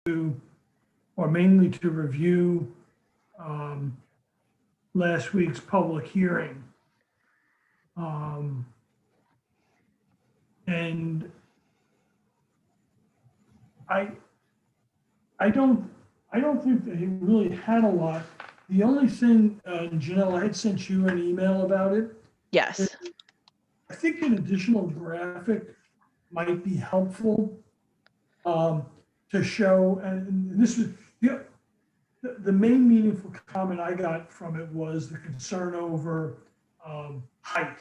or mainly to review last week's public hearing. And I don't think that he really had a lot. The only thing, Janelle, I had sent you an email about it. Yes. I think an additional graphic might be helpful to show, and this was, the main meaningful comment I got from it was the concern over height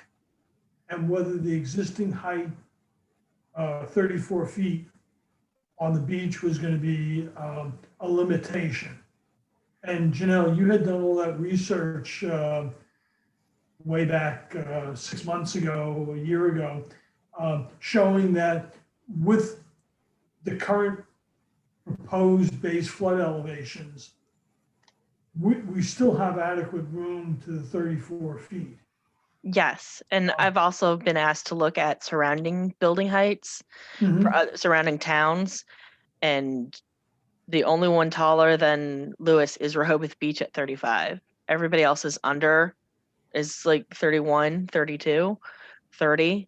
and whether the existing height, 34 feet on the beach, was going to be a limitation. And Janelle, you had done all that research way back 6 months ago, a year ago, showing that with the current proposed base flood elevations, we still have adequate room to the 34 feet. Yes. And I've also been asked to look at surrounding building heights for surrounding towns. And the only one taller than Lewis is Rehoboth Beach at 35. Everybody else is under, is like 31, 32, 30.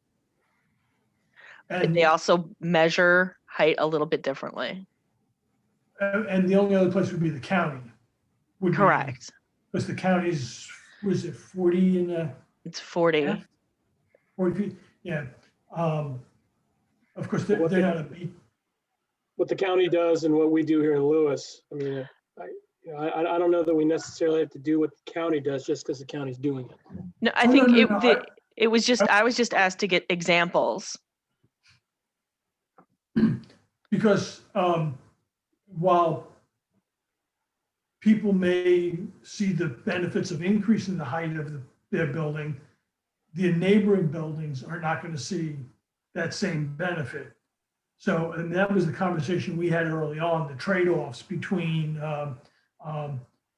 And they also measure height a little bit differently. And the only other place would be the county. Correct. Because the county's, was it 40 in the? It's 40. Yeah, 40 feet, yeah. Of course, they're not a beach. What the county does and what we do here in Lewis, I mean, I don't know that we necessarily have to do what the county does just because the county's doing it. No, I think it was just, I was just asked to get examples. Because while people may see the benefits of increasing the height of their building, the neighboring buildings are not going to see that same benefit. So, and that was the conversation we had early on, the trade-offs between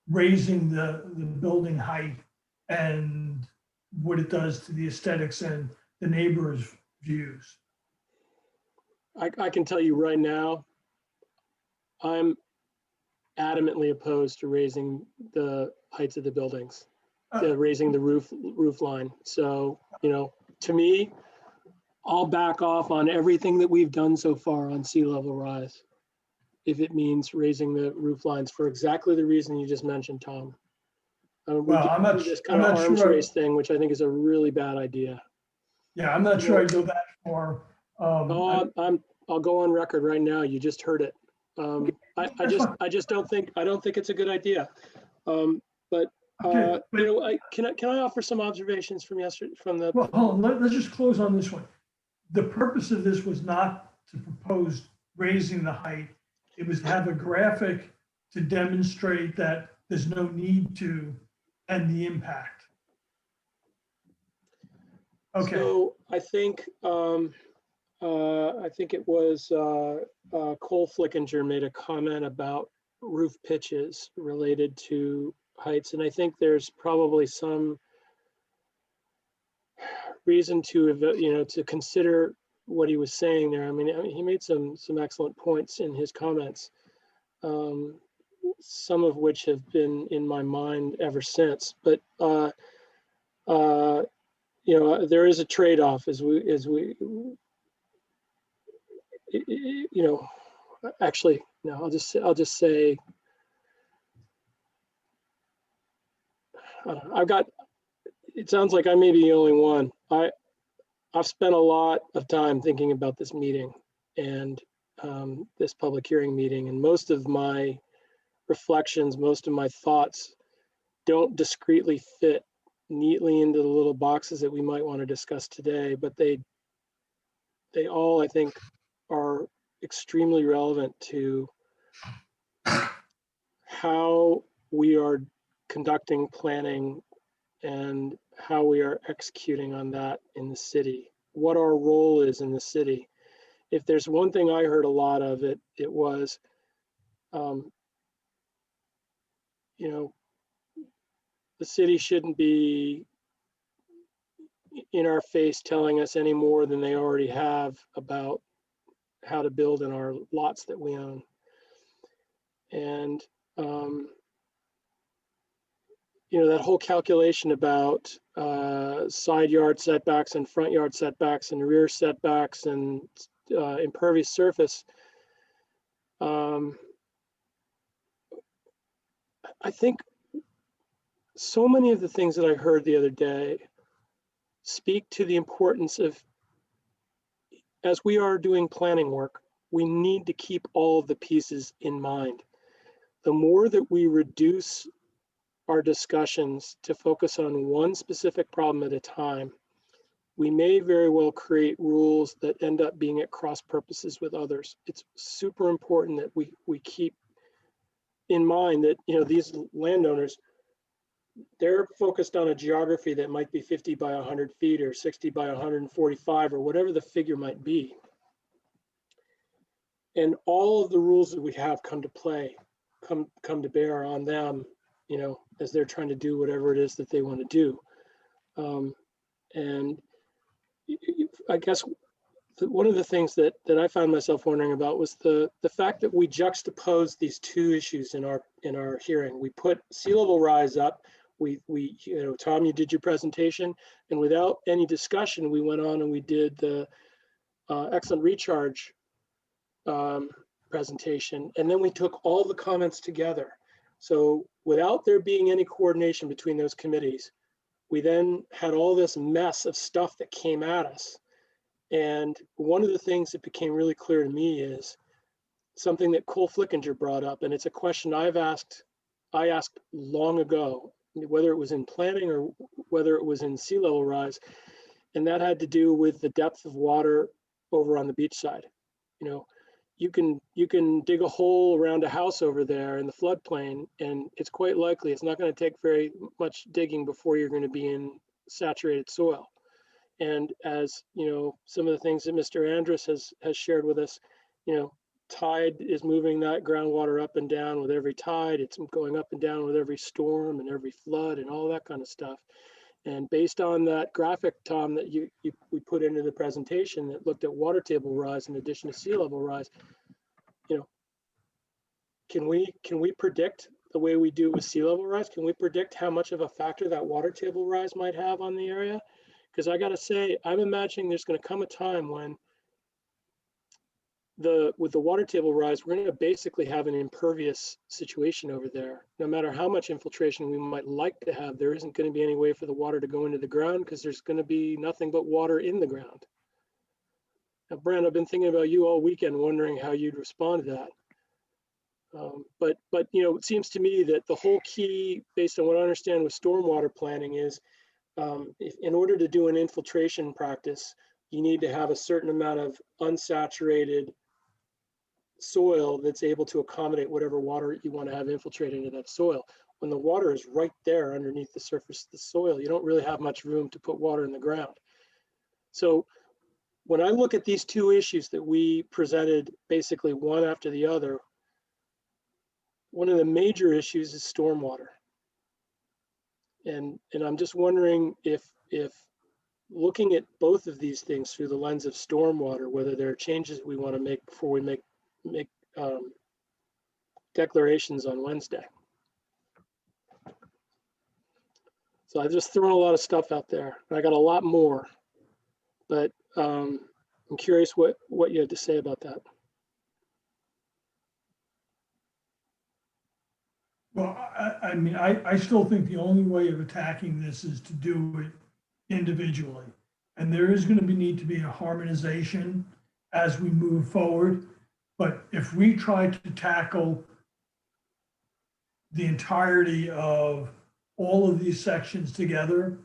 raising the building height and what it does to the aesthetics and the neighbors' views. I can tell you right now, I'm adamantly opposed to raising the heights of the buildings, raising the roof line. So, to me, I'll back off on everything that we've done so far on sea level rise, if it means raising the roof lines for exactly the reason you just mentioned, Tom. Well, I'm not this kind of arms race thing, which I think is a really bad idea. Yeah, I'm not sure I'd go that far. I'll go on record right now. You just heard it. I just don't think it's a good idea. But Okay, can I offer some observations from yesterday from the? Well, hold on, let's just close on this one. The purpose of this was not to propose raising the height. It was to have a graphic to demonstrate that there's no need to and the impact. Okay. So I think it was Cole Flickinger made a comment about roof pitches related to heights, and I think there's probably some reason to consider what he was saying there. I mean, he made some excellent points in his comments, some of which have been in my mind ever since. But there is a trade-off as we actually, no, I'll just say, it sounds like I may be the only one. I've spent a lot of time thinking about this meeting and this public hearing meeting, and most of my reflections, most of my thoughts don't discreetly fit neatly into the little boxes that we might want to discuss today, but they all, I think, are extremely relevant to how we are conducting planning and how we are executing on that in the city, what our role is in the city. If there's one thing I heard a lot of, it was, the city shouldn't be in our face telling us any more than they already have about how to build in our lots that we own. And, you know, that whole calculation about side yard setbacks and front yard setbacks and rear setbacks and impervious surface. I think so many of the things that I heard the other day speak to the importance of, as we are doing planning work, we need to keep all of the pieces in mind. The more that we reduce our discussions to focus on one specific problem at a time, we may very well create rules that end up being at cross purposes with others. It's super important that we keep in mind that, you know, these landowners, they're focused on a geography that might be 50 by 100 feet or 60 by 145 or whatever the figure might be. And all of the rules that we have come to play, come to bear on them, you know, as they're trying to do whatever it is that they want to do. And I guess one of the things that I found myself wondering about was the fact that we juxtaposed these two issues in our hearing. We put sea level rise up. We you know, Tom, you did your presentation, and without any discussion, we went on and we did the excellent recharge presentation, and then we took all the comments together. So without there being any coordination between those committees, we then had all this mess of stuff that came at us. And one of the things that became really clear to me is something that Cole Flickinger brought up, and it's a question I asked long ago, whether it was in planning or whether it was in sea level rise, and that had to do with the depth of water over on the beach side. You know, you can dig a hole around a house over there in the floodplain, and it's quite likely it's not going to take very much digging before you're going to be in saturated soil. And as you know, some of the things that Mr. Andrus has shared with us, you know, tide is moving that groundwater up and down with every tide. It's going up and down with every storm and every flood and all that kind of stuff. And based on that graphic, Tom, that we put into the presentation that looked at water table rise in addition to sea level rise, you know, can we predict the way we do with sea level rise? Can we predict how much of a factor that water table rise might have on the area? Because I got to say, I'm imagining there's going to come a time when with the water table rise, we're going to basically have an impervious situation over there. No matter how much infiltration we might like to have, there isn't going to be any way for the water to go into the ground because there's going to be nothing but water in the ground. Now, Brent, I've been thinking about you all weekend, wondering how you'd respond to that. But you know, it seems to me that the whole key, based on what I understand with stormwater planning, is if, in order to do an infiltration practice, you need to have a certain amount of unsaturated soil that's able to accommodate whatever water you want to have infiltrate into that soil. When the water is right there underneath the surface of the soil, you don't really have much room to put water in the ground. So when I look at these two issues that we presented, basically one after the other, one of the major issues is stormwater. And I'm just wondering if looking at both of these things through the lens of stormwater, whether there are changes we want to make before we make declarations on Wednesday. So I've just thrown a lot of stuff out there. I got a lot more, but I'm curious what you had to say about that. Well, I mean, I still think the only way of attacking this is to do it individually. And there is going to need to be a harmonization as we move forward. But if we try to tackle the entirety of all of these sections together,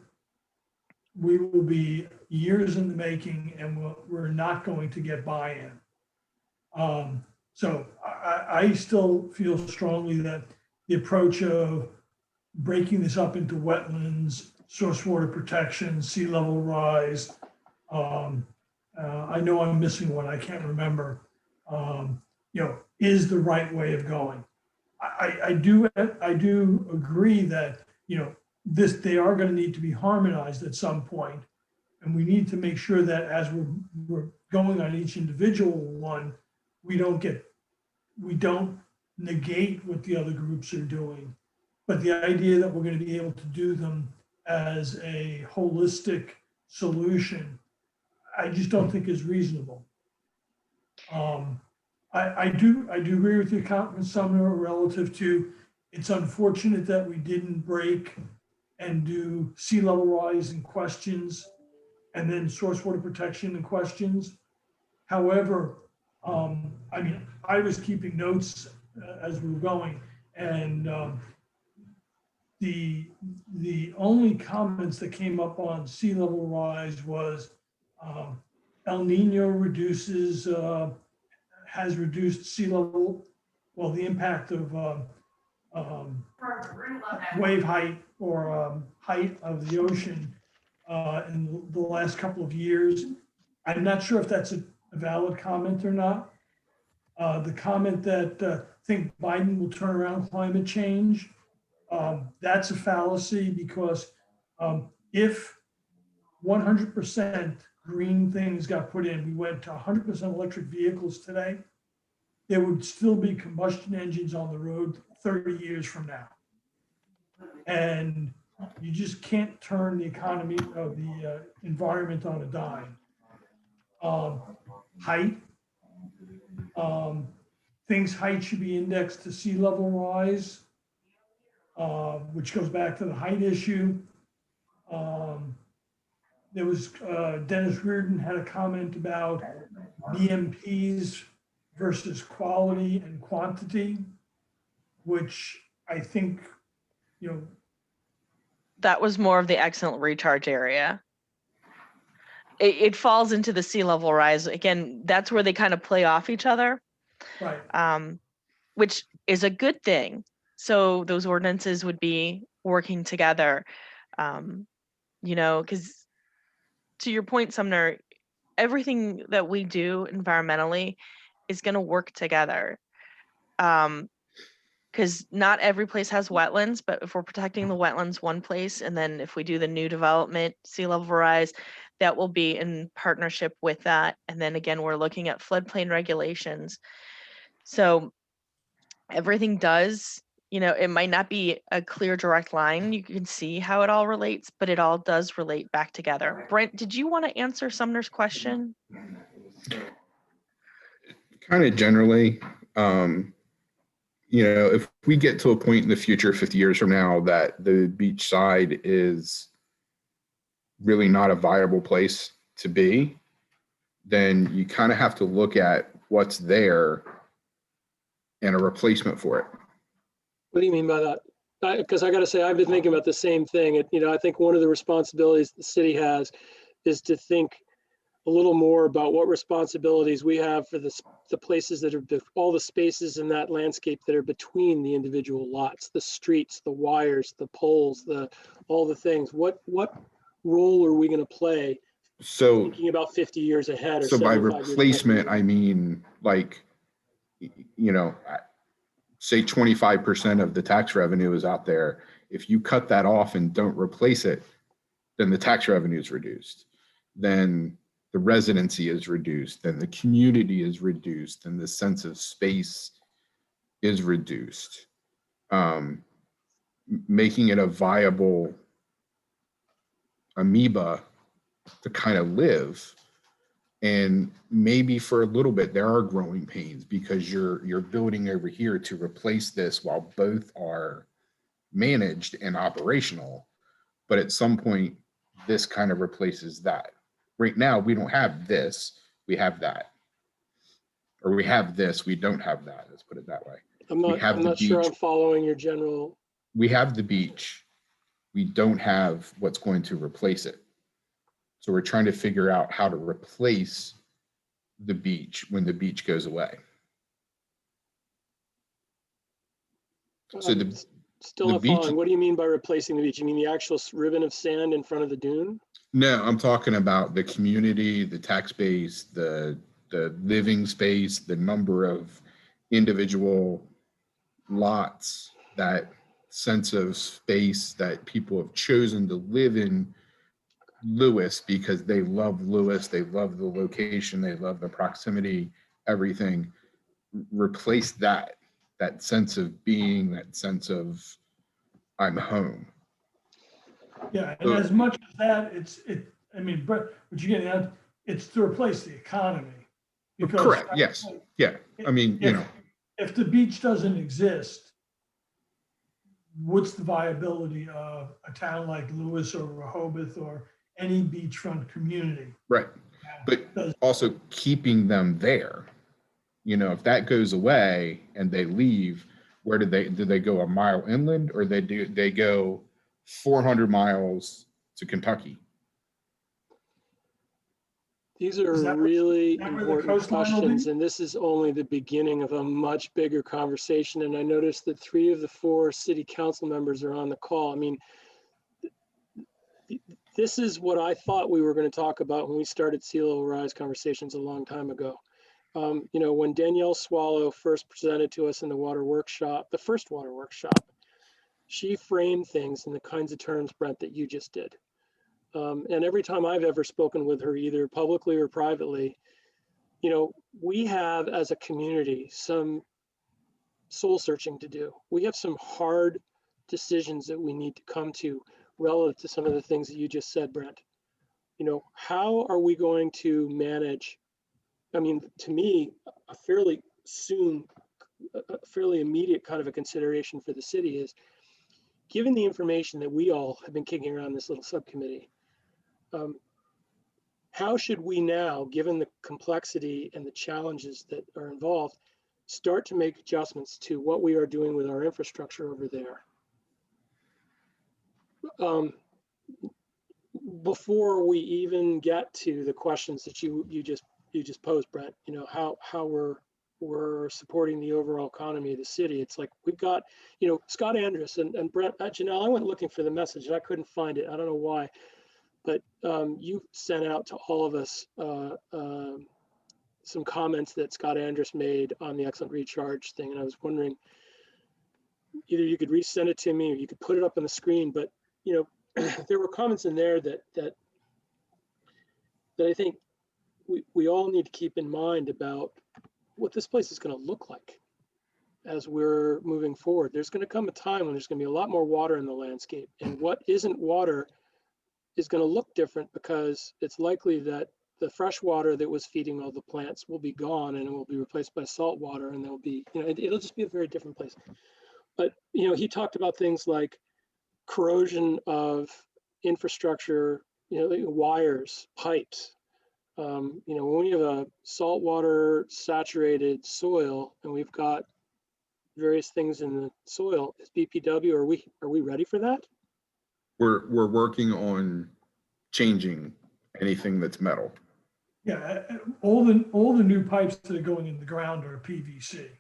we will be years in the making, and we're not going to get buy-in. So I still feel strongly that the approach of breaking this up into wetlands, source water protection, sea level rise, I know I'm missing one, I can't remember, you know, is the right way of going. I do agree that, you know, they are going to need to be harmonized at some point, and we need to make sure that as we're going on each individual one, we don't negate what the other groups are doing. But the idea that we're going to be able to do them as a holistic solution, I just don't think is reasonable. I do agree with you, Councilman Sumner, relative to it's unfortunate that we didn't break and do sea level rise and questions and then source water protection and questions. However, I mean, I was keeping notes as we were going, and the only comments that came up on sea level rise was El Nino has reduced sea level, well, the impact of wave height or height of the ocean in the last couple of years. I'm not sure if that's a valid comment or not. The comment that think Biden will turn around climate change, that's a fallacy because if 100% green things got put in, we went to 100% electric vehicles today, there would still be combustion engines on the road 30 years from now. And you just can't turn the economy of the environment on a dime. Height, things height should be indexed to sea level rise, which goes back to the height issue. There was, Dennis Reardon had a comment about BMPs versus quality and quantity, which I think, you know. That was more of the excellent recharge area. It falls into the sea level rise. Again, that's where they kind of play off each other. Right. Which is a good thing. So those ordinances would be working together, you know, because to your point, Sumner, everything that we do environmentally is going to work together. Because not every place has wetlands, but if we're protecting the wetlands one place, and then if we do the new development, sea level rise, that will be in partnership with that. And then again, we're looking at floodplain regulations. So everything does, you know, it might not be a clear direct line. You can see how it all relates, but it all does relate back together. Brent, did you want to answer Sumner's question? Kind of generally, you know, if we get to a point in the future, 50 years from now, that the beach side is really not a viable place to be, then you kind of have to look at what's there and a replacement for it. What do you mean by that? Because I got to say, I've been thinking about the same thing. You know, I think one of the responsibilities the city has is to think a little more about what responsibilities we have for the places that are, all the spaces in that landscape that are between the individual lots, the streets, the wires, the poles, all the things. What role are we going to play? So thinking about 50 years ahead, or so by 75 years replacement, ahead. I mean, like, you know, say 25% of the tax revenue is out there. If you cut that off and don't replace it, then the tax revenue is reduced. Then the residency is reduced, then the community is reduced, and the sense of space is reduced. Making it a viable amoeba to kind of live. And maybe for a little bit there are growing pains because you're building over here to replace this while both are managed and operational. But at some point, this kind of replaces that. Right now, we don't have this, we have that. Or we have this, we don't have that. Let's put it that way. I'm not sure I'm following your general. We have the beach. We don't have what's going to replace it. So we're trying to figure out how to replace the beach when the beach goes away. So Still not following. What do you mean by replacing the beach? You mean the actual ribbon of sand in front of the dune? No, I'm talking about the community, the tax base, the living space, the number of individual lots, that sense of space that people have chosen to live in Lewis because they love Lewis, they love the location, they love the proximity, everything. Replace that that sense of being, that sense of I'm home. Yeah, and as much as that, I mean, but what you're getting at, it's to replace the economy. Because Correct, yes, yeah, I mean, you know, if the beach doesn't exist, what's the viability of a town like Lewis or Rehoboth or any beachfront community? right, but also keeping them there. You know, if that goes away and they leave, where do they go a mile inland, or they go 400 miles to Kentucky? These are really important questions, and this is only the beginning of a much bigger conversation. And I noticed that 3 of the 4 city council members are on the call. I mean, this is what I thought we were going to talk about when we started Sea Level Rise conversations a long time ago. You know, when Danielle Swallow first presented to us in the water workshop, the first water workshop, she framed things in the kinds of terms, Brent, that you just did. And every time I've ever spoken with her, either publicly or privately, you know, we have as a community some soul searching to do. We have some hard decisions that we need to come to relative to some of the things that you just said, Brent. You know, how are we going to manage? I mean, to me, a fairly immediate kind of a consideration for the city is, given the information that we all have been kicking around this little subcommittee, how should we now, given the complexity and the challenges that are involved, start to make adjustments to what we are doing with our infrastructure over there? Before we even get to the questions that you just posed, Brent, you know, how we're supporting the overall economy of the city. It's like we've got, you know, Scott Andrus and Brent, Janelle, I went looking for the message and I couldn't find it. I don't know why. But you sent out to all of us some comments that Scott Andrus made on the Excellent Recharge thing. And I was wondering, either you could resend it to me or you could put it up on the screen. But, you know, there were comments in there that I think we all need to keep in mind about what this place is going to look like as we're moving forward. There's going to come a time when there's going to be a lot more water in the landscape. And what isn't water is going to look different, because it's likely that the fresh water that was feeding all the plants will be gone and it will be replaced by salt water, and there'll be, you know, it'll just be a very different place. But, you know, he talked about things like corrosion of infrastructure, you know, wires, pipes. You know, when we have a saltwater saturated soil and we've got various things in the soil, is BPW, are we ready for that? We're working on changing anything that's metal. Yeah, all the new pipes that are going in the ground are PVC.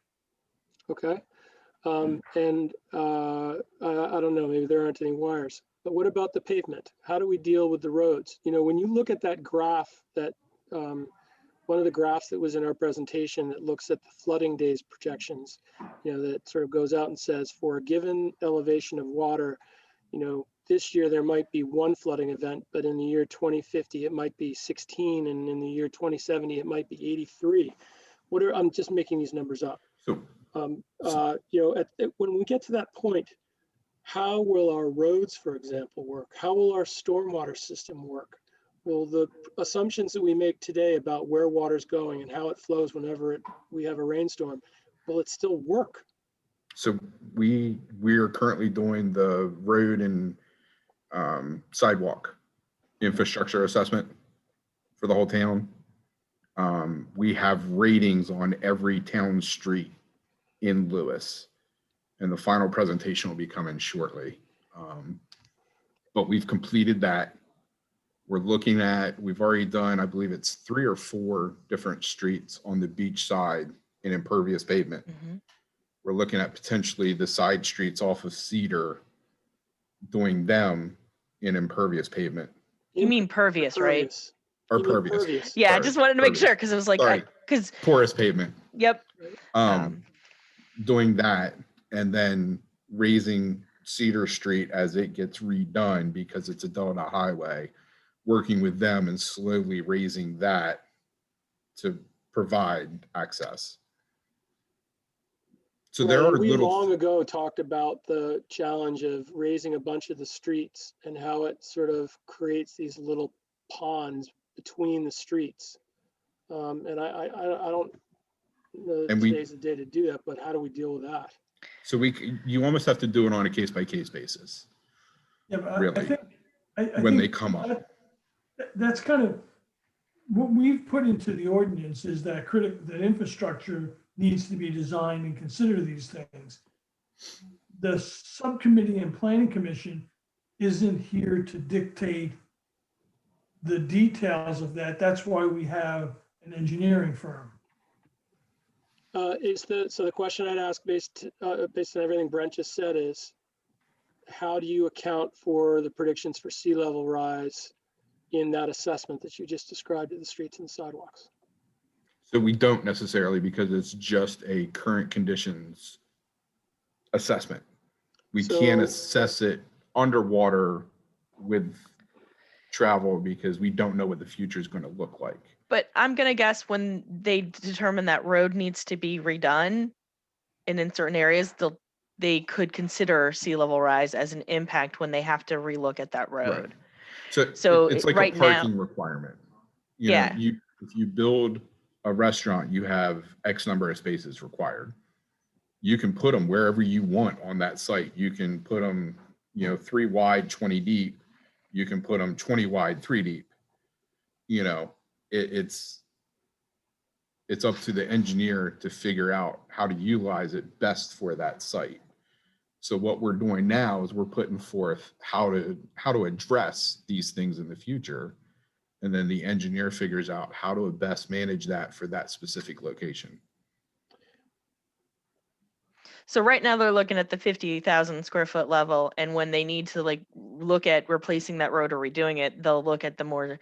Okay. And I don't know, maybe there aren't any wires, but what about the pavement? How do we deal with the roads? You know, when you look at that graph, that one of the graphs that was in our presentation that looks at the flooding days projections, you know, that sort of goes out and says, for a given elevation of water, you know, this year there might be 1 flooding event, but in the year 2050 it might be 16, and in the year 2070 it might be 83. I'm just making these numbers up. So, you know, when we get to that point, how will our roads, for example, work? How will our stormwater system work? Will the assumptions that we make today about where water's going and how it flows whenever we have a rainstorm, will it still work? So we are currently doing the road and sidewalk infrastructure assessment for the whole town. We have ratings on every town street in Lewis, and the final presentation will be coming shortly. But we've completed that. We've already done, I believe it's 3 or 4 different streets on the beach side in impervious pavement. Mm-hmm. We're looking at potentially the side streets off of Cedar, doing them in impervious pavement. You mean pervious, right? Or pervious. Yeah, Sorry, I just wanted to make pervious. sure, because it was like, Sorry. because Porous pavement. yep. Doing that, and then raising Cedar Street as it gets redone, because it's a Delta highway, working with them and slowly raising that to provide access. So Right, there are and we long little, ago talked about the challenge of raising a bunch of the streets and how it sort of creates these little ponds between the streets. And I don't know that and we, today's the day to do that, but how do we deal with that? so you almost have to do it on a case by case basis, Yeah, but I really, think, I when they think come up. that's kind of what we've put into the ordinance is that that infrastructure needs to be designed and consider these things. The subcommittee and planning commission isn't here to dictate the details of that. That's why we have an engineering firm. So the question I'd ask based on everything Brent just said is, how do you account for the predictions for sea level rise in that assessment that you just described of the streets and the sidewalks? So we don't necessarily, because it's just a current conditions assessment. We can't So- assess it underwater with travel because we don't know what the future is going to look like. But I'm gonna guess when they determine that road needs to be redone, and in certain areas, they could consider sea level rise as an impact when they have to relook at that road. So it's like right a now- parking requirement. You know, Yeah. if you build a restaurant, you have X number of spaces required. You can put them wherever you want on that site. You can put them, 3 wide, 20 deep. You can put them 20 wide, 3 deep. It's up to the engineer to figure out how to utilize it best for that site. So what we're doing now is we're putting forth how to address these things in the future. And then the engineer figures out how to best manage that for that specific location. So right now they're looking at the 50,000 square foot level, and when they need to look at replacing that road or redoing it, they'll look at the more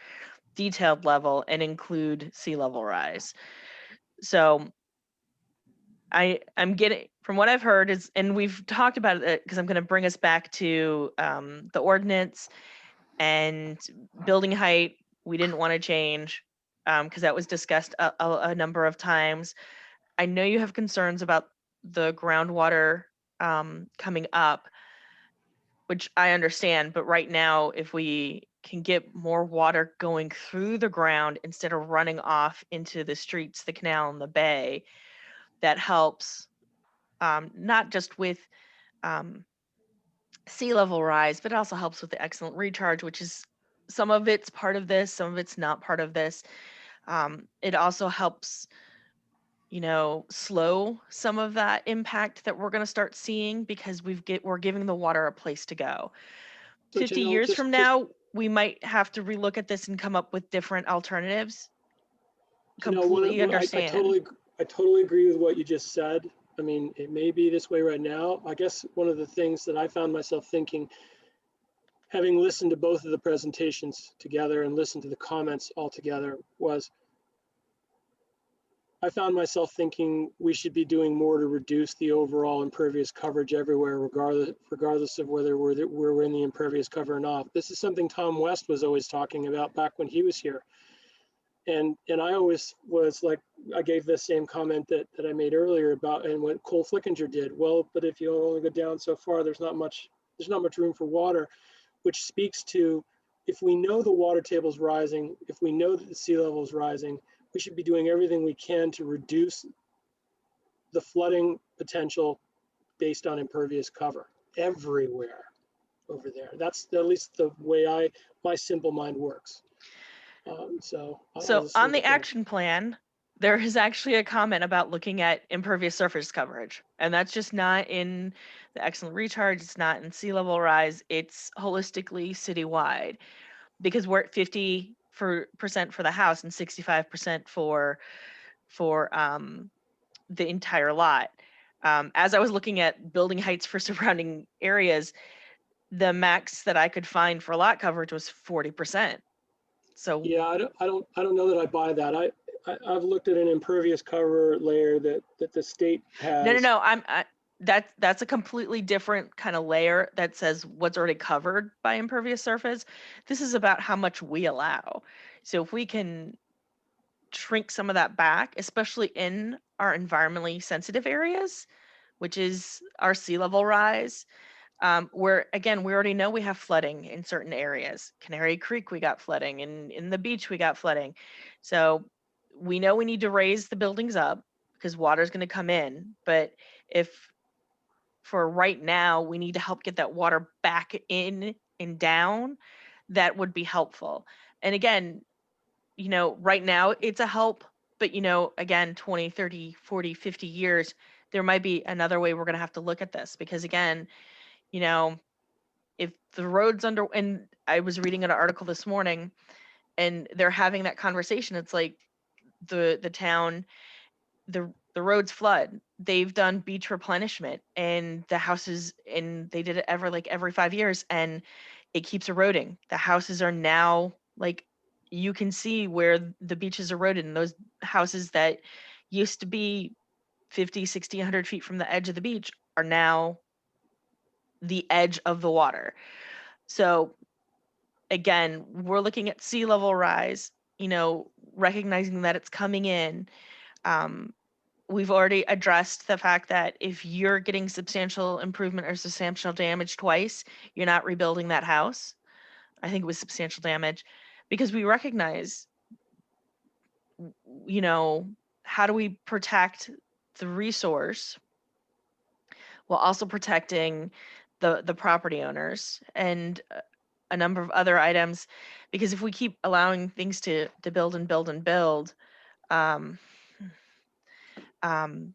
detailed level and include sea level rise. So I'm getting, from what I've heard is, and we've talked about it because I'm going to bring us back to the ordinance and building height. We didn't want to change because that was discussed a number of times. I know you have concerns about the groundwater coming up, which I understand, but right now, if we can get more water going through the ground instead of running off into the streets, the canal, and the bay, that helps not just with sea level rise, but it also helps with the excellent recharge, which is some of it's part of this, some of it's not part of this. It also helps slow some of that impact that we're going to start seeing because we're giving the water a place to go. So, 50 Janelle, years just- from now, we might have to relook at this and come up with different alternatives. Completely understand. I totally agree with what you just said. I mean, it may be this way right now. I guess one of the things that I found myself thinking, having listened to both of the presentations together and listened to the comments all together, was I found myself thinking we should be doing more to reduce the overall impervious coverage everywhere, regardless of whether we're in the impervious cover or not. This is something Tom West was always talking about back when he was here. And I always was like, I gave the same comment that I made earlier about, and what Cole Flickinger did. Well, but if you only go down so far, there's not much room for water, which speaks to, if we know the water table is rising, if we know that the sea level is rising, we should be doing everything we can to reduce the flooding potential based on impervious cover everywhere over there. That's at least the way my simple mind works. So on the action plan, there is actually a comment about looking at impervious surface coverage, and that's just not in the excellent recharge. It's not in sea level rise. It's holistically citywide, because we're at 50% for the house and 65% for the entire lot. As I was looking at building heights for surrounding areas, the max that I could find for lot coverage was 40%. So yeah, I don't know that I buy that. I've looked at an impervious cover layer that the state has. no. That's a completely different kind of layer that says what's already covered by impervious surface. This is about how much we allow. So if we can shrink some of that back, especially in our environmentally sensitive areas, which is our sea level rise. Where again, we already know we have flooding in certain areas. Canary Creek, we got flooding, and in the beach, we got flooding. So we know we need to raise the buildings up because water is going to come in. But if for right now, we need to help get that water back in and down, that would be helpful. And again, right now it's a help, but again, 20, 30, 40, 50 years, there might be another way we're going to have to look at this because again, if the road's and I was reading an article this morning and they're having that conversation, it's like the town, the roads flood. They've done beach replenishment and the houses, and they did it every 5 years, and it keeps eroding. The houses are now you can see where the beach is eroded, and those houses that used to be 50, 60, 100 feet from the edge of the beach are now the edge of the water. So again, we're looking at sea level rise, recognizing that it's coming in. We've already addressed the fact that if you're getting substantial improvement or substantial damage twice, you're not rebuilding that house. I think it was substantial damage because we recognize, how do we protect the resource while also protecting the property owners and a number of other items, because if we keep allowing things to build and build and build, um, um,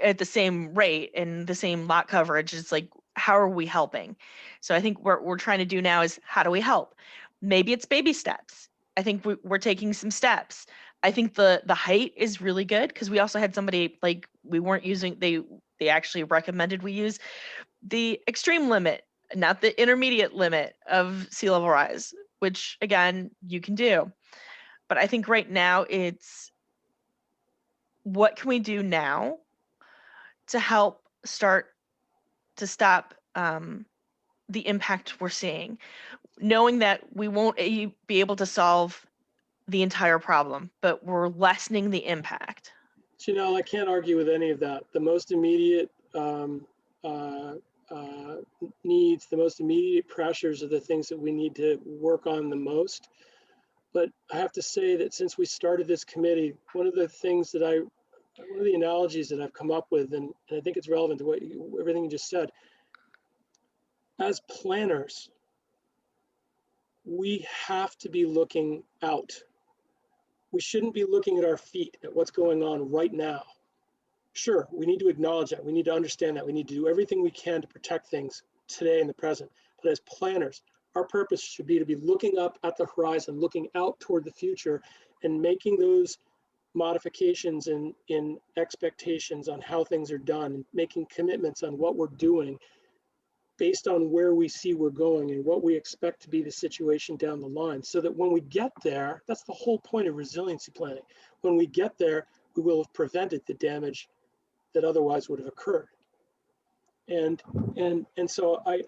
at the same rate and the same lot coverage, it's like, how are we helping? So I think what we're trying to do now is how do we help? Maybe it's baby steps. I think we're taking some steps. I think the height is really good because we also had somebody we weren't using, they actually recommended we use the extreme limit, not the intermediate limit of sea level rise, which again, you can do. But I think right now it's what can we do now to help start to stop the impact we're seeing, knowing that we won't be able to solve the entire problem, but we're lessening the impact. Janelle, I can't argue with any of that. The most immediate needs, the most immediate pressures are the things that we need to work on the most. But I have to say that since we started this committee, one of the analogies that I've come up with, and I think it's relevant to everything you just said, as planners, we have to be looking out. We shouldn't be looking at our feet at what's going on right now. Sure, we need to acknowledge that. We need to understand that. We need to do everything we can to protect things today in the present. But as planners, our purpose should be to be looking up at the horizon, looking out toward the future, and making those modifications in expectations on how things are done, making commitments on what we're doing based on where we see we're going and what we expect to be the situation down the line, so that when we get there, that's the whole point of resiliency planning. When we get there, we will have prevented the damage that otherwise would have occurred. And so I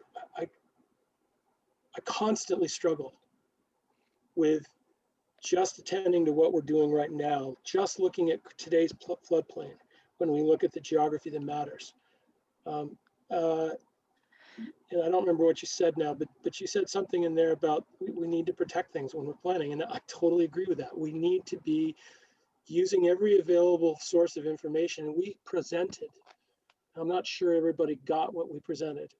constantly struggle with just attending to what we're doing right now, just looking at today's floodplain when we look at the geography that matters. And I don't remember what you said now, but you said something in there about we need to protect things when we're planning, and I totally agree with that. We need to be using every available source of information. And we presented, I'm not sure everybody got what we presented.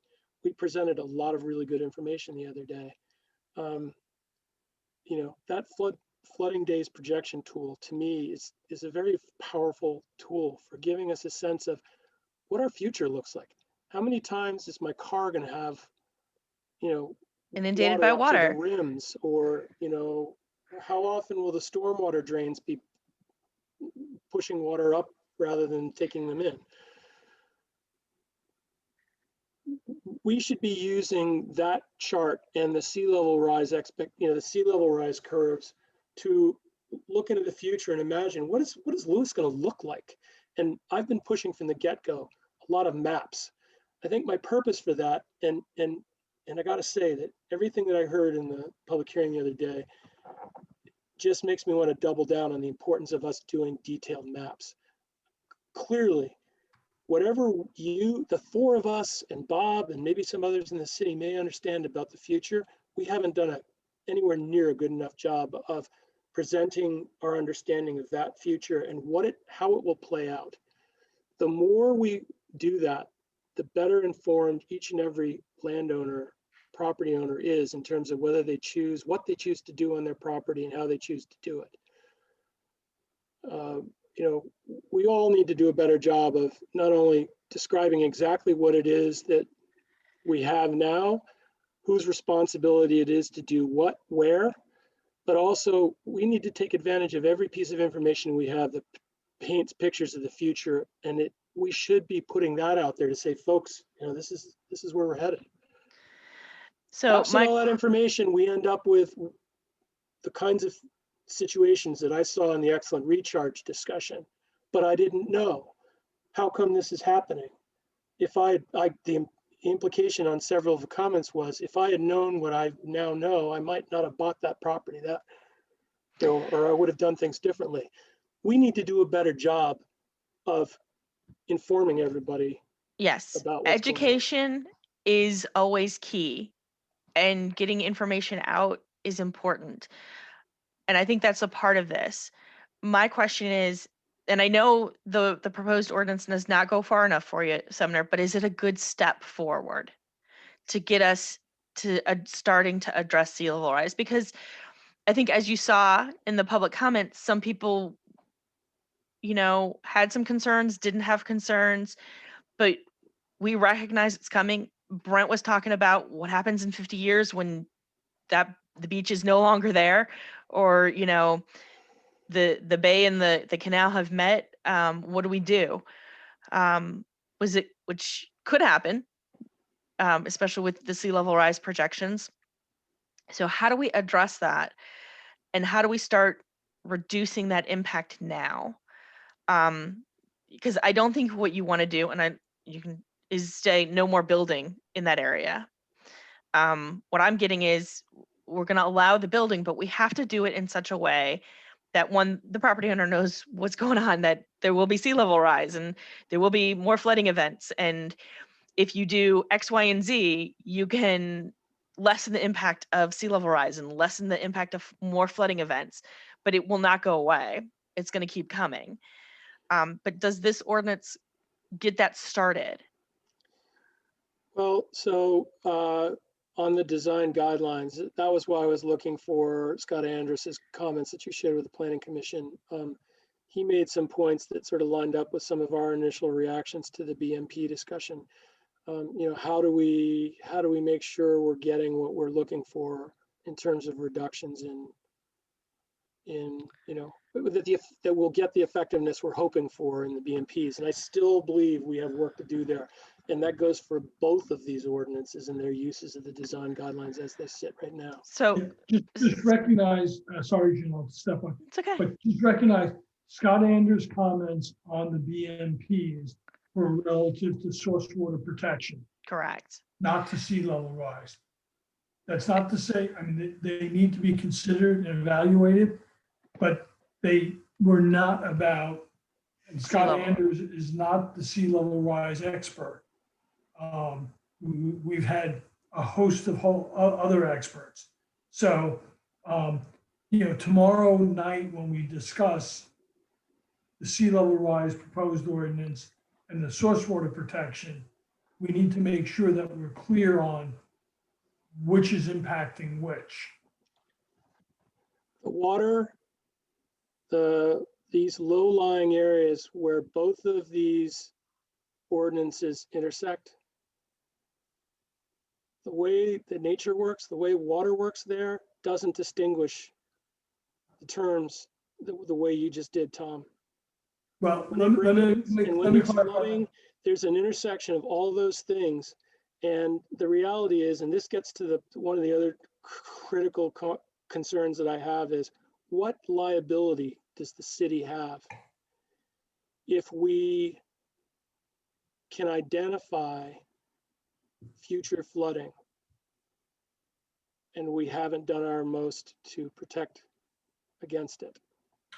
We presented a lot of really good information the other day. That flooding days projection tool to me is a very powerful tool for giving us a sense of what our future looks like. How many times is my car going to have, Inundated by water up to the rims, or how often will the stormwater drains be pushing water up rather than taking them in? We should be using that chart and the sea level rise the sea level rise curves to look into the future and imagine what is Lewis going to look like. And I've been pushing from the get-go a lot of maps. I think my purpose for that, and I got to say that everything that I heard in the public hearing the other day just makes me want to double down on the importance of us doing detailed maps. Clearly, whatever the four of us and Bob and maybe some others in the city may understand about the future, we haven't done anywhere near a good enough job of presenting our understanding of that future and how it will play out. The more we do that, the better informed each and every landowner, property owner is in terms of what they choose to do on their property and how they choose to do it. We all need to do a better job of not only describing exactly what it is that we have now, whose responsibility it is to do what, where, but also we need to take advantage of every piece of information we have that paints pictures of the future, and we should be putting that out there to say, folks, this is where we're headed. So absent all that information, we end up with the kinds of situations that I saw in the excellent recharge discussion, but I didn't know. How come this is happening? The implication on several of the comments was, if I had known what I now know, I might not have bought that property, or I would have done things differently. We need to do a better job of informing everybody. yes, about what's education is always key, and getting information out is important. And I think that's a part of this. My question is, and I know the proposed ordinance does not go far enough for you, Sumner, but is it a good step forward to get us to starting to address sea level rise? Because I think, as you saw in the public comments, some people, had some concerns, didn't have concerns, but we recognize it's coming. Brent was talking about what happens in 50 years when the beach is no longer there, or the bay and the canal have met. What do we do? Which could happen, especially with the sea level rise projections. So how do we address that, and how do we start reducing that impact now? Because I don't think what you want to do, is say no more building in that area. What I'm getting is, we're going to allow the building, but we have to do it in such a way that, one, the property owner knows what's going on, that there will be sea level rise and there will be more flooding events. And if you do X, Y, and Z, you can lessen the impact of sea level rise and lessen the impact of more flooding events, but it will not go away. It's going to keep coming. But does this ordinance get that started? Well, so on the design guidelines, that was why I was looking for Scott Andrus's comments that you shared with the Planning Commission. He made some points that sort of lined up with some of our initial reactions to the BMP discussion. How do we make sure we're getting what we're looking for in terms of reductions that will get the effectiveness we're hoping for in the BMPs. And I still believe we have work to do there. And that goes for both of these ordinances and their uses of the design guidelines as they sit right now. So just recognize, sorry, Jim, I'll step on, it's okay. but just recognize Scott Anders' comments on the BMPs were relative to source water protection, Correct. not to sea level rise. That's not to say, they need to be considered and evaluated, but they were not about, and Scott Anders is not the sea level rise expert. We've had a host of other experts. So, tomorrow night when we discuss the sea level rise proposed ordinance and the source water protection, we need to make sure that we're clear on which is impacting which. The water, these low-lying areas where both of these ordinances intersect, the way that nature works, the way water works there, doesn't distinguish the terms the way you just did, Tom. Well, let me clarify. There's an intersection of all those things. And the reality is, and this gets to one of the other critical concerns that I have, is what liability does the city have if we can identify future flooding and we haven't done our most to protect against it?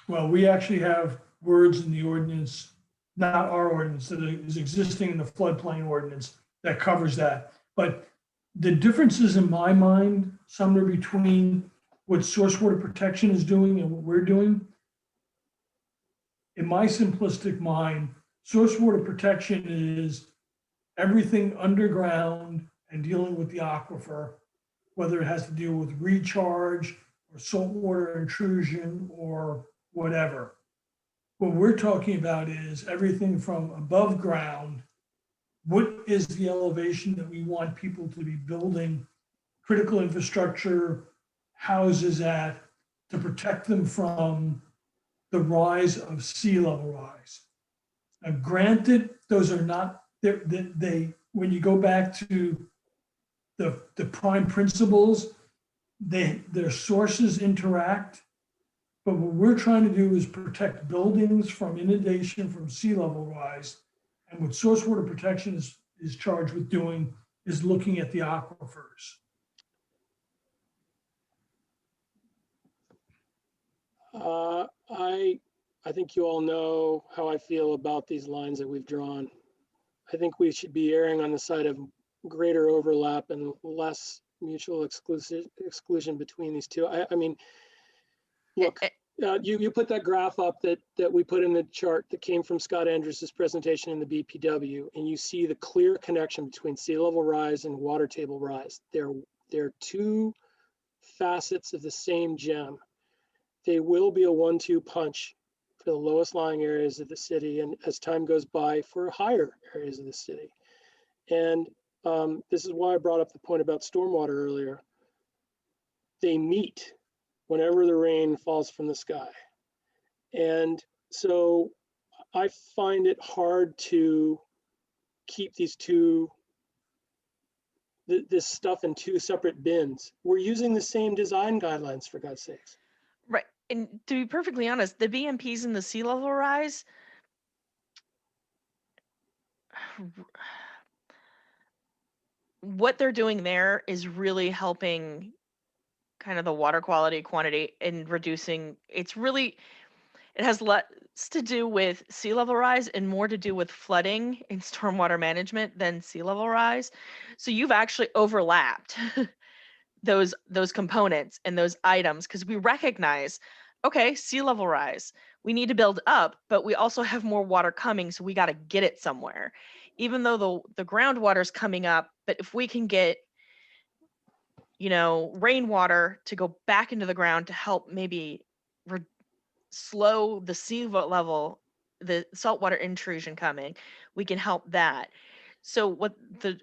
Well, we actually have words in the ordinance not our ordinance, that is existing in the floodplain ordinance that covers that. But the differences in my mind, somewhere between what source water protection is doing and what we're doing, in my simplistic mind, source water protection is everything underground and dealing with the aquifer, whether it has to deal with recharge or saltwater intrusion or whatever. What we're talking about is everything from above ground. What is the elevation that we want people to be building critical infrastructure, houses at, to protect them from the rise of sea level rise? Now, granted, those are not, they when you go back to the prime principles, their sources interact. But what we're trying to do is protect buildings from inundation from sea level rise. And what source water protection is charged with doing is looking at the aquifers. I think you all know how I feel about these lines that we've drawn. I think we should be erring on the side of greater overlap and less mutual exclusion between these two. I mean, look, you put that graph up that we put in the chart that came from Scott Andrews' presentation in the BPW, and you see the clear connection between sea level rise and water table rise. They're two facets of the same gem. They will be a 1-2 punch for the lowest lying areas of the city, and as time goes by, for higher areas of the city. And this is why I brought up the point about stormwater earlier. They meet whenever the rain falls from the sky. And so I find it hard to keep these this stuff in two separate bins. We're using the same design guidelines, for God's sakes. Right. And to be perfectly honest, the BMPs and the sea level rise, what they're doing there is really helping kind of the water quality, quantity, and reducing. It has less to do with sea level rise and more to do with flooding and stormwater management than sea level rise. So you've actually overlapped those components and those items, because we recognize, okay, sea level rise, we need to build up, but we also have more water coming, so we got to get it somewhere. Even though the groundwater is coming up, but if we can get, rainwater to go back into the ground to help maybe slow the sea level, the saltwater intrusion coming, we can help that. So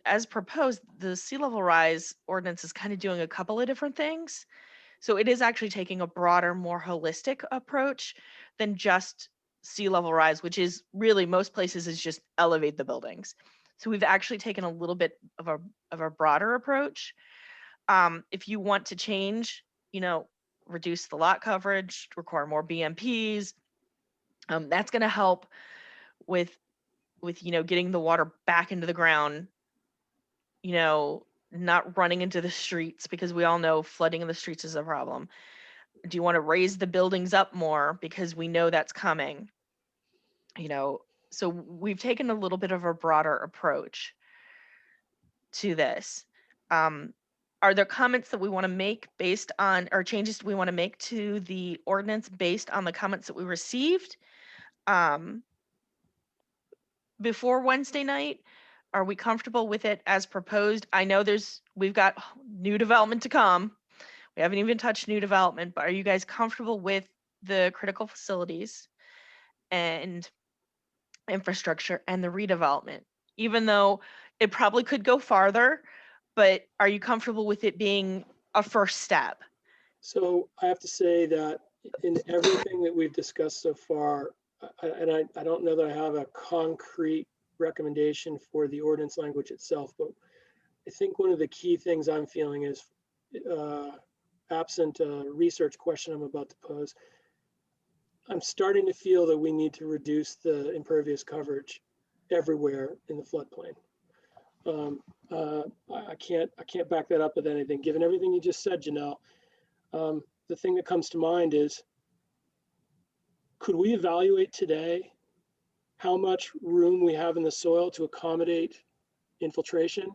as proposed, the sea level rise ordinance is kind of doing a couple of different things. So it is actually taking a broader, more holistic approach than just sea level rise, which is really most places is just elevate the buildings. So we've actually taken a little bit of a broader approach. If you want to change, reduce the lot coverage, require more BMPs, that's going to help with getting the water back into the ground, not running into the streets, because we all know flooding in the streets is a problem. Do you want to raise the buildings up more, because we know that's coming? So we've taken a little bit of a broader approach to this. Are there comments that we want to make based on, or changes we want to make to the ordinance based on the comments that we received before Wednesday night? Are we comfortable with it as proposed? I know we've got new development to come. We haven't even touched new development, but are you guys comfortable with the critical facilities and infrastructure and the redevelopment? Even though it probably could go farther, but are you comfortable with it being a first step? So I have to say that in everything that we've discussed so far, I don't know that I have a concrete recommendation for the ordinance language itself, but I think one of the key things I'm feeling is, absent a research question I'm about to pose, I'm starting to feel that we need to reduce the impervious coverage everywhere in the floodplain. I can't back that up with anything. Given everything you just said, Janelle, the thing that comes to mind is, could we evaluate today how much room we have in the soil to accommodate infiltration?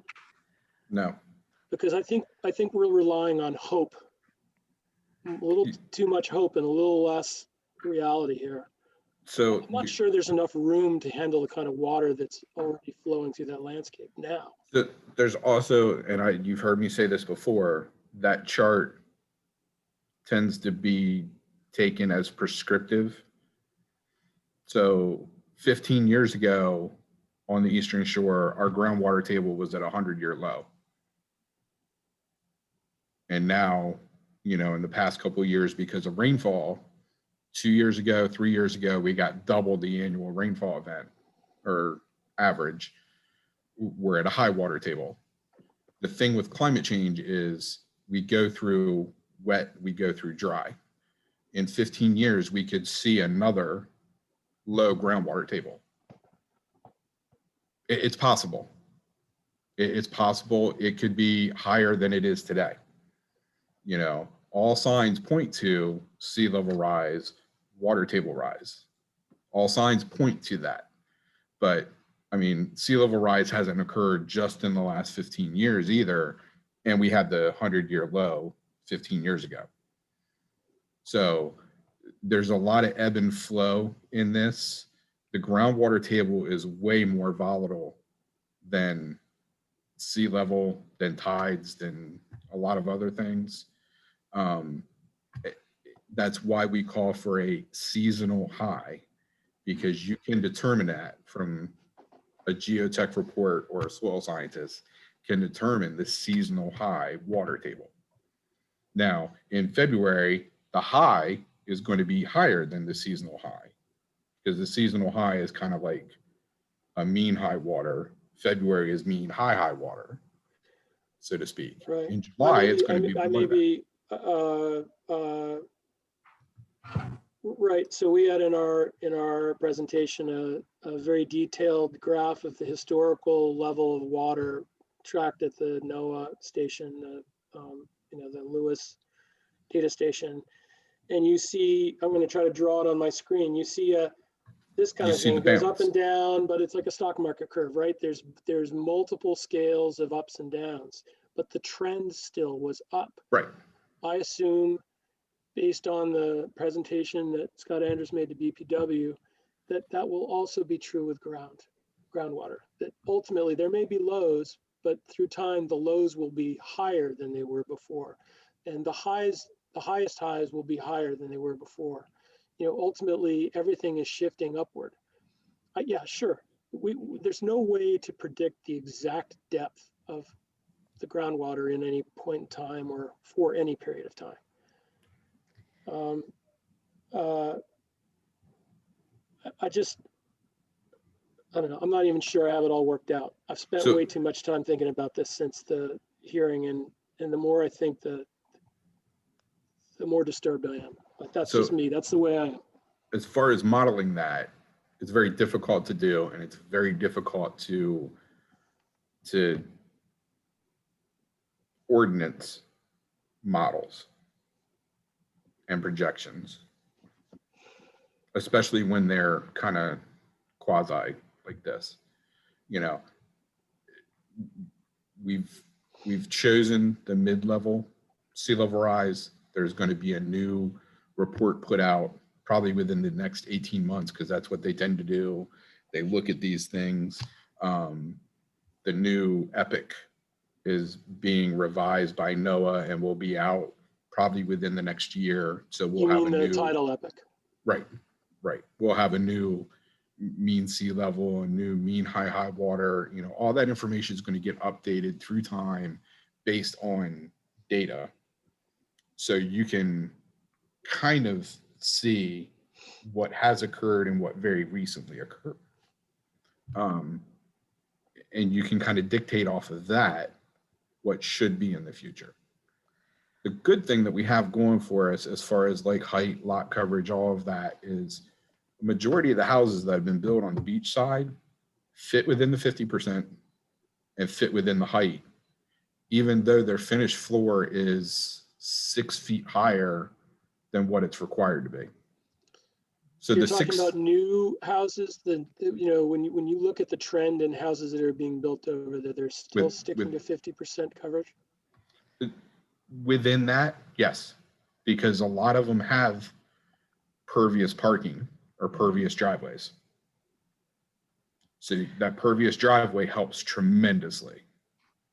No. Because I think we're relying on hope, a little too much hope and a little less reality here. So I'm not sure there's enough room to handle the kind of water that's already flowing through that landscape now. there's also, and you've heard me say this before, that chart tends to be taken as prescriptive. So 15 years ago on the Eastern Shore, our groundwater table was at a 100-year low. And now, in the past couple of years, because of rainfall, 2 years ago, 3 years ago, we got double the annual rainfall event or average. We're at a high water table. The thing with climate change is we go through wet, we go through dry. In 15 years, we could see another low groundwater table. It's possible. It's possible it could be higher than it is today. All signs point to sea level rise, water table rise. All signs point to that. But sea level rise hasn't occurred just in the last 15 years either. And we had the 100-year low 15 years ago. So there's a lot of ebb and flow in this. The groundwater table is way more volatile than sea level, than tides, than a lot of other things. That's why we call for a seasonal high, because you can determine that from a geotech report, or a soil scientist can determine the seasonal high water table. Now, in February, the high is going to be higher than the seasonal high, because the seasonal high is kind of like a mean high water. February is mean high water, so to speak. Right. In July, it's going to be below that. Right. So we had in our presentation a very detailed graph of the historical level of water tracked at the NOAA station, the Lewis data station. And you see, I'm going to try to draw it on my screen. You see this kind of thing. It goes up and down, but it's like a stock market curve, right? There's multiple scales of ups and downs, but the trend still was up. Right. I assume, based on the presentation that Scott Andrews made to BPW, that will also be true with groundwater. That ultimately there may be lows, but through time the lows will be higher than they were before, and the highest highs will be higher than they were before. Ultimately everything is shifting upward. Yeah, sure. There's no way to predict the exact depth of the groundwater in any point in time or for any period of time. I don't know. I'm not even sure I have it all worked out. I've spent way too much time thinking about this since the hearing, and the more I think, the more disturbed I am. But that's just me. That's the way I am. As far as modeling that, it's very difficult to do, and it's very difficult to ordinance models and projections, especially when they're kind of quasi like this. We've chosen the mid-level sea level rise. There's going to be a new report put out probably within the next 18 months, because that's what they tend to do. They look at these things. The new EPIC is being revised by NOAA and will be out probably within the next year. So we'll have a new tidal EPIC. Right. We'll have a new mean sea level, a new mean high water. All that information is going to get updated through time based on data. So you can kind of see what has occurred and what very recently occurred. And you can kind of dictate off of that what should be in the future. The good thing that we have going for us as far as like height, lot coverage, all of that, is the majority of the houses that have been built on the beach side fit within the 50% and fit within the height, even though their finished floor is 6 feet higher than what it's required to be. So You're the talking six, about new houses, when you look at the trend in houses that are being built over there, they're still sticking to 50% coverage? within that, yes, because a lot of them have pervious parking or pervious driveways. So that pervious driveway helps tremendously.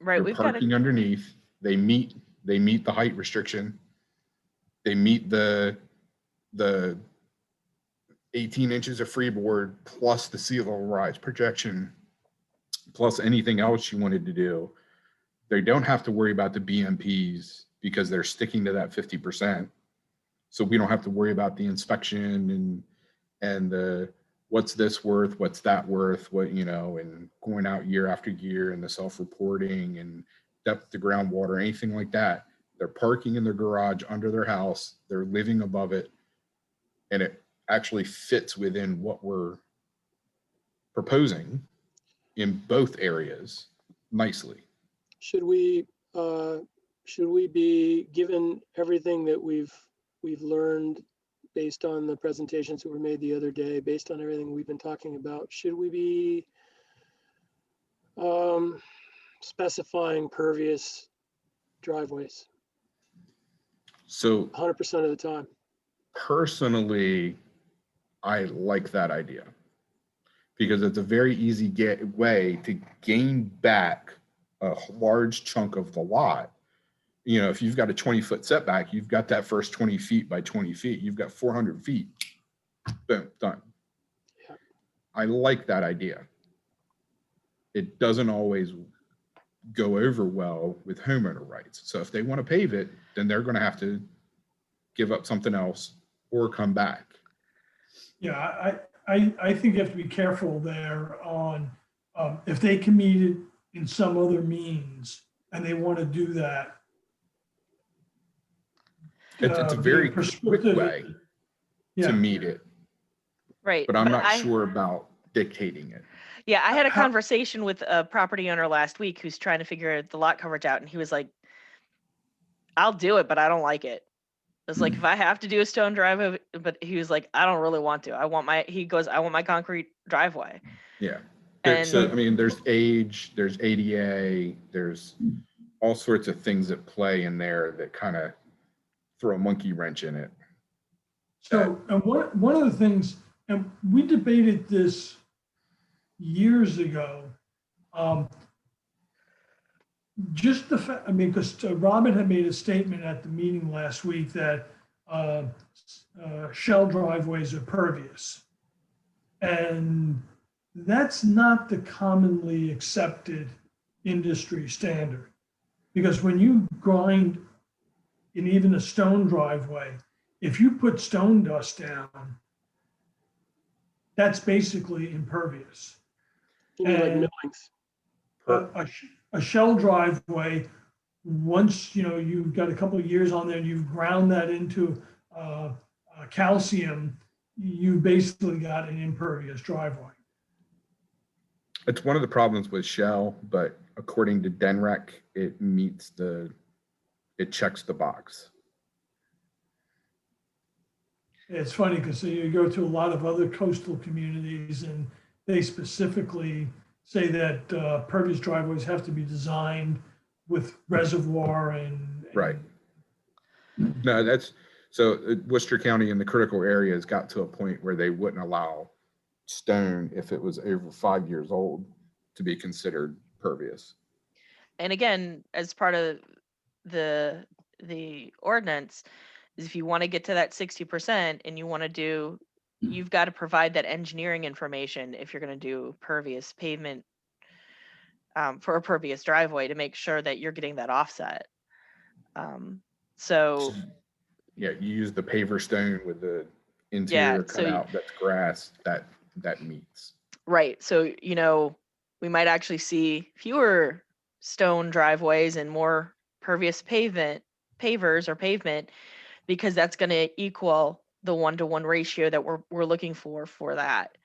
Right, You're we've got parking underneath, they meet the height restriction. They meet the 18 inches of freeboard plus the sea level rise projection, plus anything else you wanted to do. They don't have to worry about the BMPs because they're sticking to that 50%. So we don't have to worry about the inspection and the what's this worth, what's that worth, and going out year after year and the self-reporting and depth to groundwater, anything like that. They're parking in their garage under their house, they're living above it, and it actually fits within what we're proposing in both areas nicely. Should we be, given everything that we've learned based on the presentations that were made the other day, based on everything we've been talking about, should we be specifying pervious driveways So 100% of the time? personally, I like that idea because it's a very easy way to gain back a large chunk of the lot. If you've got a 20-foot setback, you've got that first 20 feet by 20 feet, you've got 400 feet, boom, done. Yeah. I like that idea. It doesn't always go over well with homeowner rights. So if they want to pave it, then they're going to have to give up something else or come back. Yeah, I think you have to be careful there on, if they can meet it in some other means and they want to do that. It's a being very quick prescriptive, way yeah. to meet it, right. but I'm not I- sure about dictating it. Yeah, I had a How- conversation with a property owner last week who's trying to figure the lot coverage out, and he was like, I'll do it, but I don't like it. It's like, if I have to do a stone driveway, but he was like, I don't really want to. I want my concrete driveway. Yeah. And So, I mean, there's age, there's ADA, there's all sorts of things at play in there that kind of throw a monkey wrench in it. So, and one of the things, and we debated this years ago, just the fact, because Robin had made a statement at the meeting last week that shell driveways are pervious. And that's not the commonly accepted industry standard. Because when you grind in even a stone driveway, if you put stone dust down, that's basically impervious. You mean like And- millings? A shell driveway, once you've got a couple of years on there, you've ground that into calcium, you basically got an impervious driveway. It's one of the problems with shell, but according to DENREC, it checks the box. It's funny because you go to a lot of other coastal communities and they specifically say that pervious driveways have to be designed with reservoir and. Right. No, so Worcester County in the critical areas got to a point where they wouldn't allow stone if it was over 5 years old to be considered pervious. And again, as part of the ordinance, is if you want to get to that 60% and you want to do, you've got to provide that engineering information if you're going to do pervious pavement for a pervious driveway to make sure that you're getting that offset. So yeah, you use the paver stone with the interior cut out, that's grass, that meets. Right. So, we might actually see fewer stone driveways and more pervious pavers or pavement, because that's going to equal the 1-to-1 ratio that we're looking for that.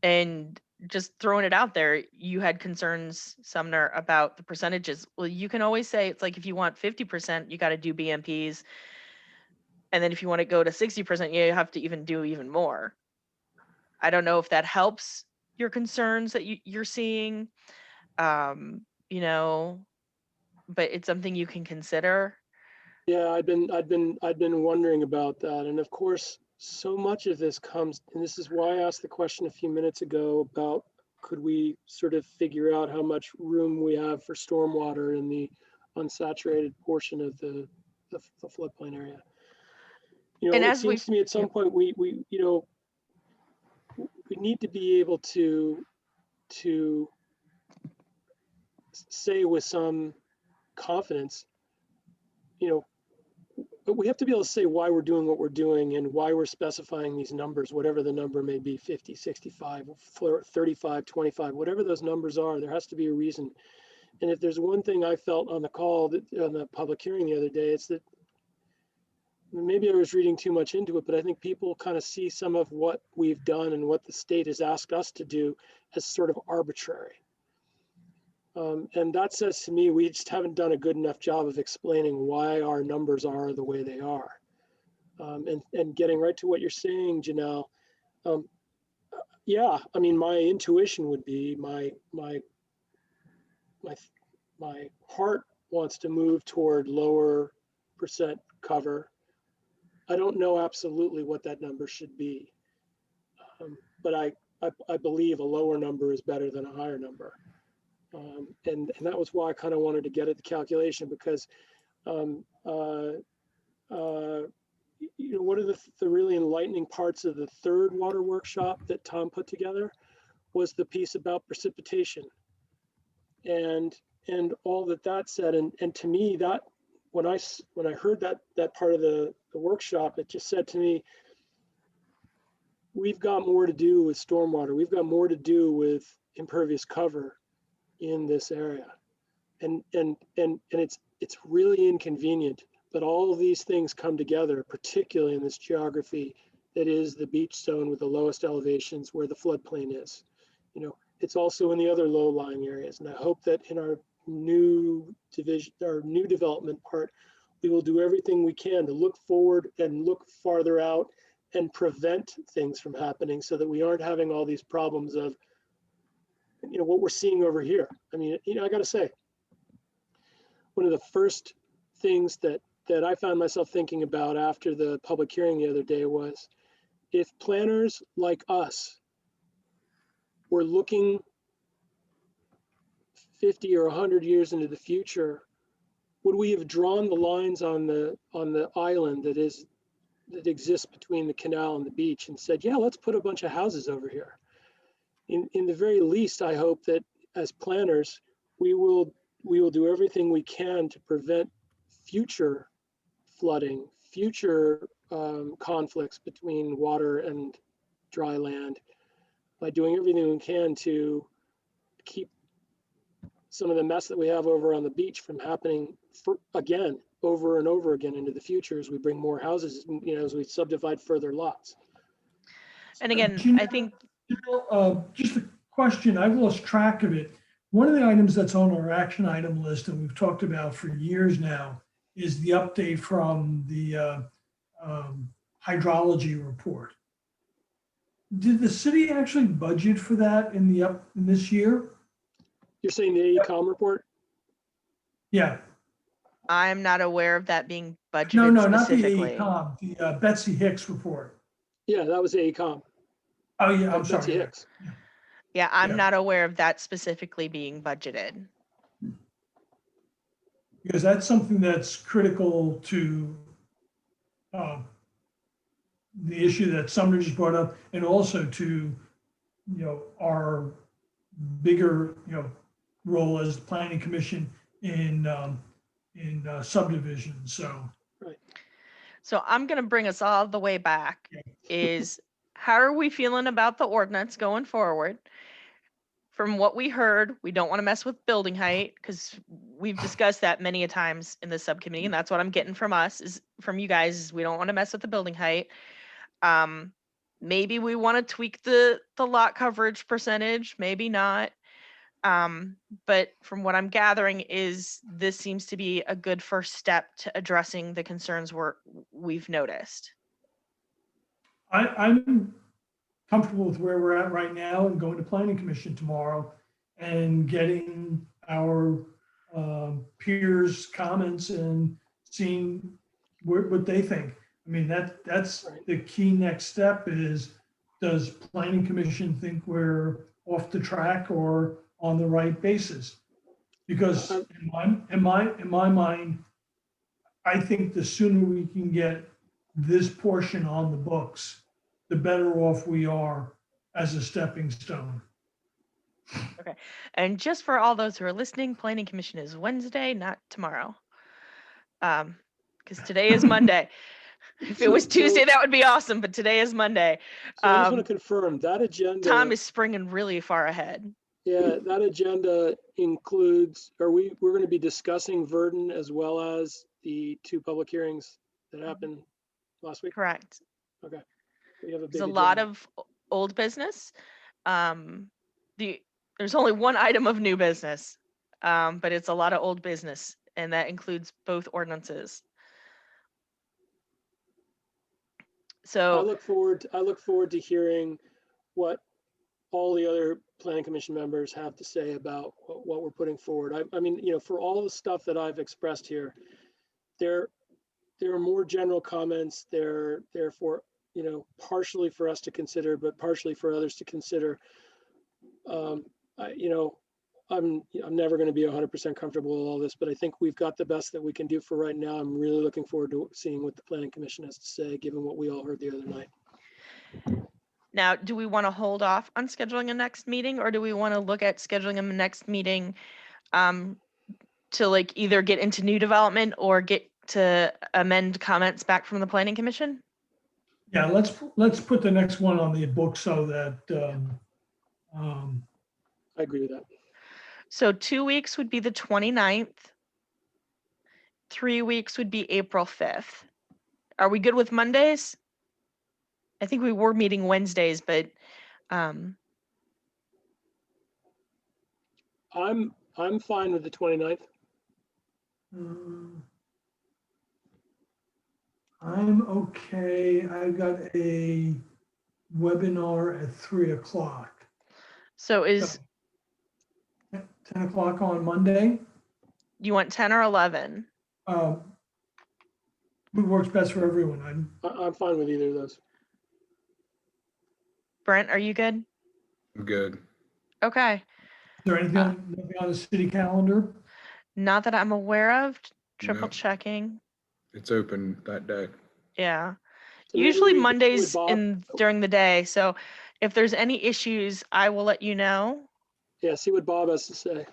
And just throwing it out there, you had concerns, Sumner, about the percentages. Well, you can always say, it's like, if you want 50%, you got to do BMPs. And then if you want to go to 60%, you have to do even more. I don't know if that helps your concerns that you're seeing, you know, but it's something you can consider. Yeah, I'd been wondering about that. And of course, so much of this comes, and this is why I asked the question a few minutes ago about could we sort of figure out how much room we have for stormwater in the unsaturated portion of the floodplain area. You know, And it as seems to me at some point we you know, we need to be able to say with some confidence, you know, but we have to be able to say why we're doing what we're doing and why we're specifying these numbers, whatever the number may be, 50, 65, 35, 25, whatever those numbers are, there has to be a reason. And if there's one thing I felt on the call, on the public hearing the other day, it's that maybe I was reading too much into it, but I think people kind of see some of what we've done and what the state has asked us to do as sort of arbitrary. And that says to me, we just haven't done a good enough job of explaining why our numbers are the way they are. And getting right to what you're saying, Janelle, yeah, I mean, my intuition would be my heart wants to move toward lower percent cover. I don't know absolutely what that number should be, but I believe a lower number is better than a higher number. And that was why I kind of wanted to get at the calculation, because you know, one of the really enlightening parts of the third water workshop that Tom put together was the piece about precipitation and all that said. And to me, that when I heard that part of the workshop, it just said to me, we've got more to do with stormwater. We've got more to do with impervious cover in this area. And it's really inconvenient, but all of these things come together, particularly in this geography that is the beach zone with the lowest elevations where the floodplain is. You know, it's also in the other low-lying areas. And I hope that in our new division, our new development part, we will do everything we can to look forward and look farther out and prevent things from happening so that we aren't having all these problems of, you know, what we're seeing over here. I mean, you know, I got to say, one of the first things that I found myself thinking about after the public hearing the other day was, if planners like us were looking 50 or 100 years into the future, would we have drawn the lines on the island that exists between the canal and the beach and said, yeah, let's put a bunch of houses over here? In the very least, I hope that as planners, we will do everything we can to prevent future flooding, future conflicts between water and dry land by doing everything we can to keep some of the mess that we have over on the beach from happening again, over and over again into the future as we bring more houses, you know, as we subdivide further lots. And again, I think just a question, I've lost track of it. One of the items that's on our action item list and we've talked about for years now is the update from the hydrology report. Did the city actually budget for that in this year? You're saying the AECOM report? Yeah. I'm not aware of that being budgeted No, not the specifically. AECOM, the Betsy Hicks report. Yeah, that was AECOM. Oh yeah, I'm Betsy sorry. Hicks. Yeah, I'm Yeah. not aware of that specifically being budgeted. Because that's something that's critical to the issue that Sumner just brought up, and also to, you know, our bigger, you know, role as the planning commission in subdivision. So. Right. So I'm going to bring us all the way back. Is how are we feeling about the ordinance going forward? From what we heard, we don't want to mess with building height because we've discussed that many a times in the subcommittee, and that's what I'm getting from us, is from you guys, is we don't want to mess with the building height. Maybe we want to tweak the lot coverage percentage, maybe not. But from what I'm gathering is this seems to be a good first step to addressing the concerns we've noticed. I'm comfortable with where we're at right now and going to planning commission tomorrow and getting our peers' comments and seeing what they think. I mean, that's the key next step is, does planning commission think we're off the track or on the right basis? Because in my mind, I think the sooner we can get this portion on the books, the better off we are as a stepping stone. Okay. And just for all those who are listening, planning commission is Wednesday, not tomorrow. Because today is Monday. If it was Tuesday, that would be awesome, but today is Monday. So I just want to confirm that agenda. Tom is springing really far ahead. Yeah, that agenda includes, we're going to be discussing Verdon as well as the 2 public hearings that happened last week? Correct. Okay. We have a big There's a lot agenda. of old business. There's only one item of new business, but it's a lot of old business, and that includes both ordinances. So I look forward to hearing what all the other planning commission members have to say about what we're putting forward. I mean, you know, for all the stuff that I've expressed here, there are more general comments. They're for, you know, partially for us to consider, but partially for others to consider. You know, I'm never going to be 100% comfortable with all this, but I think we've got the best that we can do for right now. I'm really looking forward to seeing what the planning commission has to say, given what we all heard the other night. now, do we want to hold off on scheduling a next meeting, or do we want to look at scheduling a next meeting to like either get into new development or get to amend comments back from the planning commission? Yeah, let's put the next one on the book so that I agree with that. So 2 weeks would be the 29th. 3 weeks would be April 5th. Are we good with Mondays? I think we were meeting Wednesdays, but I'm fine with the 29th. I'm okay. I've got a webinar at 3 o'clock. so is 10 o'clock on Monday. you want 10 or 11? What works best for everyone? I'm fine with either of those. Brent, are you good? I'm good. Okay. Is there anything on the city calendar? Not that I'm aware of. Triple No. checking. It's open that day. Yeah. So maybe Usually we- Mondays Bob- during the day. So if there's any issues, I will let you know. Yeah, see what Bob has to say.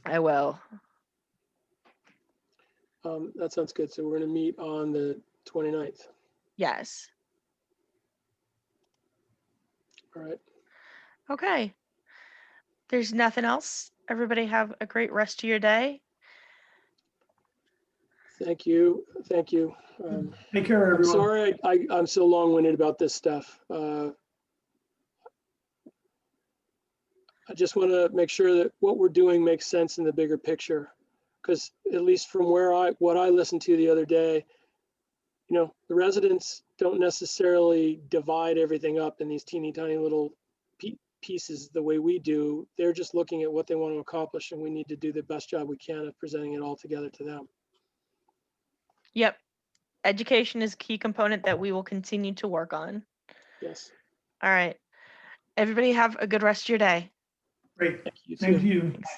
I will. That sounds good. So we're going to meet on the 29th. Yes. All right. Okay. There's nothing else. Everybody have a great rest of your day. Thank you. Thank you. Take care, I'm everyone. sorry I'm so long-winded about this stuff. I just want to make sure that what we're doing makes sense in the bigger picture. Because at least from what I listened to the other day, you know, the residents don't necessarily divide everything up in these teeny tiny little pieces the way we do. They're just looking at what they want to accomplish, and we need to do the best job we can of presenting it all together to them. Yep. Education is a key component that we will continue to work on. Yes. All right. Everybody have a good rest of your day. Great. Thank you. Thank too. you. Thanks.